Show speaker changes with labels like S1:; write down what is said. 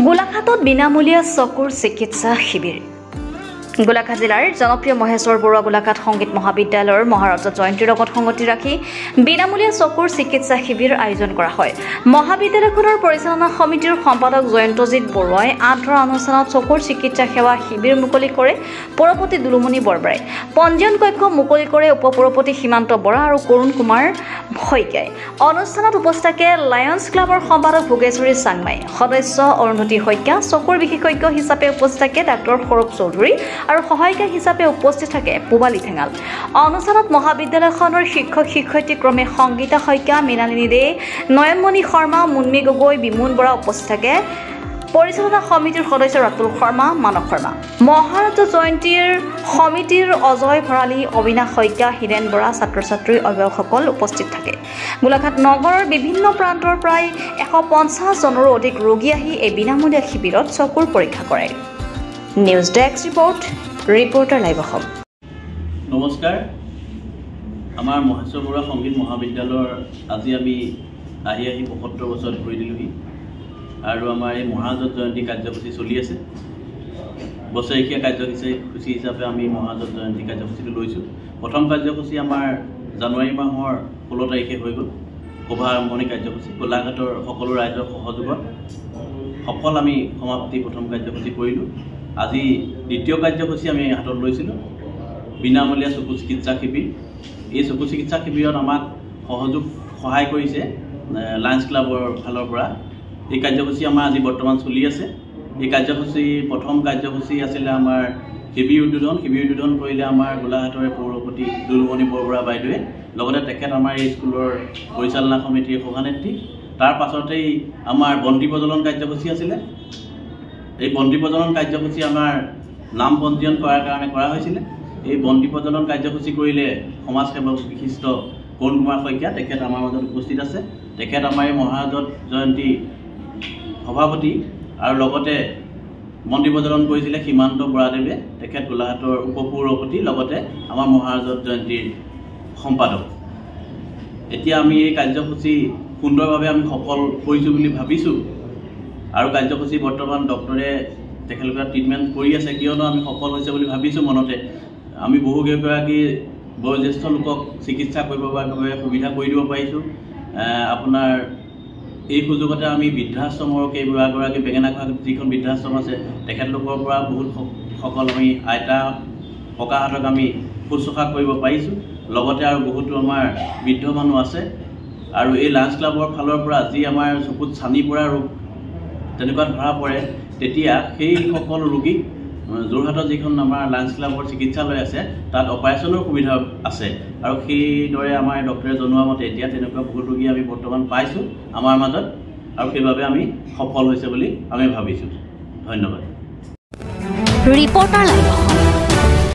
S1: গোলাঘাটত বিনামূলীয়া চকুৰ চিকিৎসা শিবিৰ। গোলাঘাট জিলাৰ জনপ্ৰিয় মহেশ্বৰ বৰুৱা গোলাঘাট সংগীত মহাবিদ্যালয়ৰ মহাৰজা জয়ন্তীৰ লগত সংগতি ৰাখি বিনামূলীয়া চকুৰ চিকিৎসা শিবিৰ আয়োজন কৰা হয়। মহাবিদ্যালয়খনৰ পৰিচালনা সমিতিৰ সম্পাদক জয়ন্তজিৎ বৰুৱাই আধৰা অনুষ্ঠানত চকুৰ চিকিৎসা সেৱা শিবিৰ মুকলি কৰে পৰপতি দুলুমণি বৰবৰাই। পঞ্জীয়ন কক্ষ মুকলি কৰে উপপৰপতি সীমান্ত বৰা আৰু কৰুণ কুমাৰ শইকীয়াই। অনুষ্ঠানত উপস্থিত থাকে লায়ন্স ক্লাবৰ সম্পাদক ভোগেশ্বৰী চাংমাই, সদস্য অৰুন্ধতী শইকীয়া, চকুৰ বিশেষজ্ঞ হিচাপে উপস্থিত থাকে ডাক্তৰ সৌৰভ চৌধুৰী আৰু সহায়িকা হিচাপে উপস্থিত থাকে পুবালী ঠেঙাল। অনুষ্ঠানত মহাবিদ্যালয়খনৰ শিক্ষক শিক্ষয়িত্ৰী ক্ৰমে সংগীতা শইকীয়া, মৃণালিনী দে, নয়নমণি শৰ্মা, মুন্মী গগৈ, বিমুন বৰা উপস্থিত থাকে পৰিচালনা সমিতিৰ সদস্য ৰাতুল শৰ্মা, মানৱ শৰ্মা। মহাৰজা জয়ন্তীৰ সমিতিৰ অজয় ভৰালী, অবিনাশ শইকীয়া, হীৰেণ বৰা, ছাত্ৰ ছাত্ৰী অভিভাৱকসকল উপস্থিত থাকে। গোলাঘাট নগৰৰ বিভিন্ন প্ৰান্তৰ প্ৰায় 150 জনৰো অধিক ৰোগী আহি এই বিনামূলীয়া শিবিৰত চকুৰ পৰীক্ষা কৰে। News desk report, reporter live Assam.
S2: নমস্কাৰ, আমাৰ মহেশ্বৰ বৰুৱা সংগীত মহাবিদ্যালয়ৰ আজি আমি আহি 75 বছৰ ভৰি দিলোহি আৰু আমাৰ এই মহাৰজা জয়ন্তী কাৰ্যসূচী চলি আছে। বছৰেকীয়া কাৰ্যসূচী হিচাপে আমি মহাৰজা জয়ন্তী কাৰ্যসূচীটো লৈছোঁ। প্ৰথম কাৰ্যসূচী আমাৰ জানুৱাৰী মাহৰ 16 তাৰিখে হৈ গ'ল। সভা আৰম্ভণি কাৰ্যসূচী গোলাঘাটৰ সকলো ৰাইজৰ সহযোগত সফল আমি সমাপ্তি প্ৰথম কাৰ্যসূচী কৰিলোঁ। আজি দ্বিতীয় কাৰ্যসূচী আমি হাতত লৈছিলোঁ, বিনামূলীয়া চকু চিকিৎসা শিবিৰ। এই চকু চিকিৎসা শিবিৰত আমাক সহায় কৰিছে লায়ন্স ক্লাবৰ ফালৰ পৰা। এই কাৰ্যসূচী আমাৰ আজি বৰ্তমান চলি আছে। এই কাৰ্যসূচী প্ৰথম কাৰ্যসূচী আছিলে আমাৰ শিবিৰ উদ্বোধন কৰিলে আমাৰ গোলাঘাটৰ পৌৰপতি দুলুমণি বৰবৰা বাইদেৱে, লগতে তেখেত আমাৰ এই স্কুলৰ পৰিচালনা সমিতিৰ সভানেত্ৰী। তাৰ পাছতেই আমাৰ বন্তি প্ৰজ্বলন কাৰ্যসূচী আছিলে। এই বন্তি প্ৰজ্বলন কাৰ্যসূচী আমাৰ নাম পঞ্জীয়ন কৰাৰ কাৰণে কৰা হৈছিলে। এই বন্তি প্ৰজ্বলন কাৰ্যসূচী কৰিলে সমাজসেৱক বিশিষ্ট কৰুণ কুমাৰ শইকীয়া, তেখেত আমাৰ মাজত উপস্থিত আছে। তেখেত আমাৰ এই মহাৰজা জয়ন্তী সভাপতি আৰু লগতে বন্তি প্ৰজ্বলন কৰিছিলে সীমান্ত বৰাদেৱে, তেখেত গোলাঘাটৰ উপপৌৰপতি, লগতে আমাৰ মহাৰজা জয়ন্তীৰ সম্পাদক। এতিয়া আমি এই কাৰ্যসূচী সুন্দৰভাৱে আমি সফল কৰিছোঁ বুলি ভাবিছোঁ আৰু কাৰ্যসূচী বৰ্তমান ডক্টৰে তেখেতলোকে ট্ৰিটমেণ্ট কৰি আছে, কিয়নো আমি সফল হৈছে বুলি ভাবিছোঁ মনতে। আমি বহুকেইগৰাকী বয়োজ্যেষ্ঠ লোকক চিকিৎসা কৰিব বাবে সুবিধা কৰি দিব পাৰিছোঁ। আপোনাৰ এই সুযোগতে আমি বৃদ্ধাশ্ৰমৰ কেইবাগৰাকী বেঙেনাখোৱা যিখন বৃদ্ধাশ্ৰম আছে তেখেতলোকৰ পৰা বহুত সকল আমি আইতা ককাহঁতক আমি শুশ্ৰূষা কৰিব পাৰিছোঁ। লগতে আৰু বহুতো আমাৰ বৃদ্ধ মানুহ আছে আৰু এই লায়ন্স ক্লাবৰ ফালৰ পৰা যি আমাৰ চকুত ছানি পৰা ৰোগ তেনেকুৱা ধৰা পৰে, তেতিয়া সেই সকল ৰোগীক যোৰহাটত যিখন আমাৰ লায়ন্স ক্লাবৰ চিকিৎসালয় আছে তাত অপাৰেশ্যনৰ সুবিধা আছে আৰু সেইদৰে আমাৰ ডক্টৰে জনোৱা মতে এতিয়া তেনেকুৱা বহুত ৰোগী আমি বৰ্তমান পাইছোঁ আমাৰ মাজত আৰু সেইবাবে আমি সফল হৈছে বুলি আমি ভাবিছোঁ। ধন্যবাদ।
S1: Reporter live.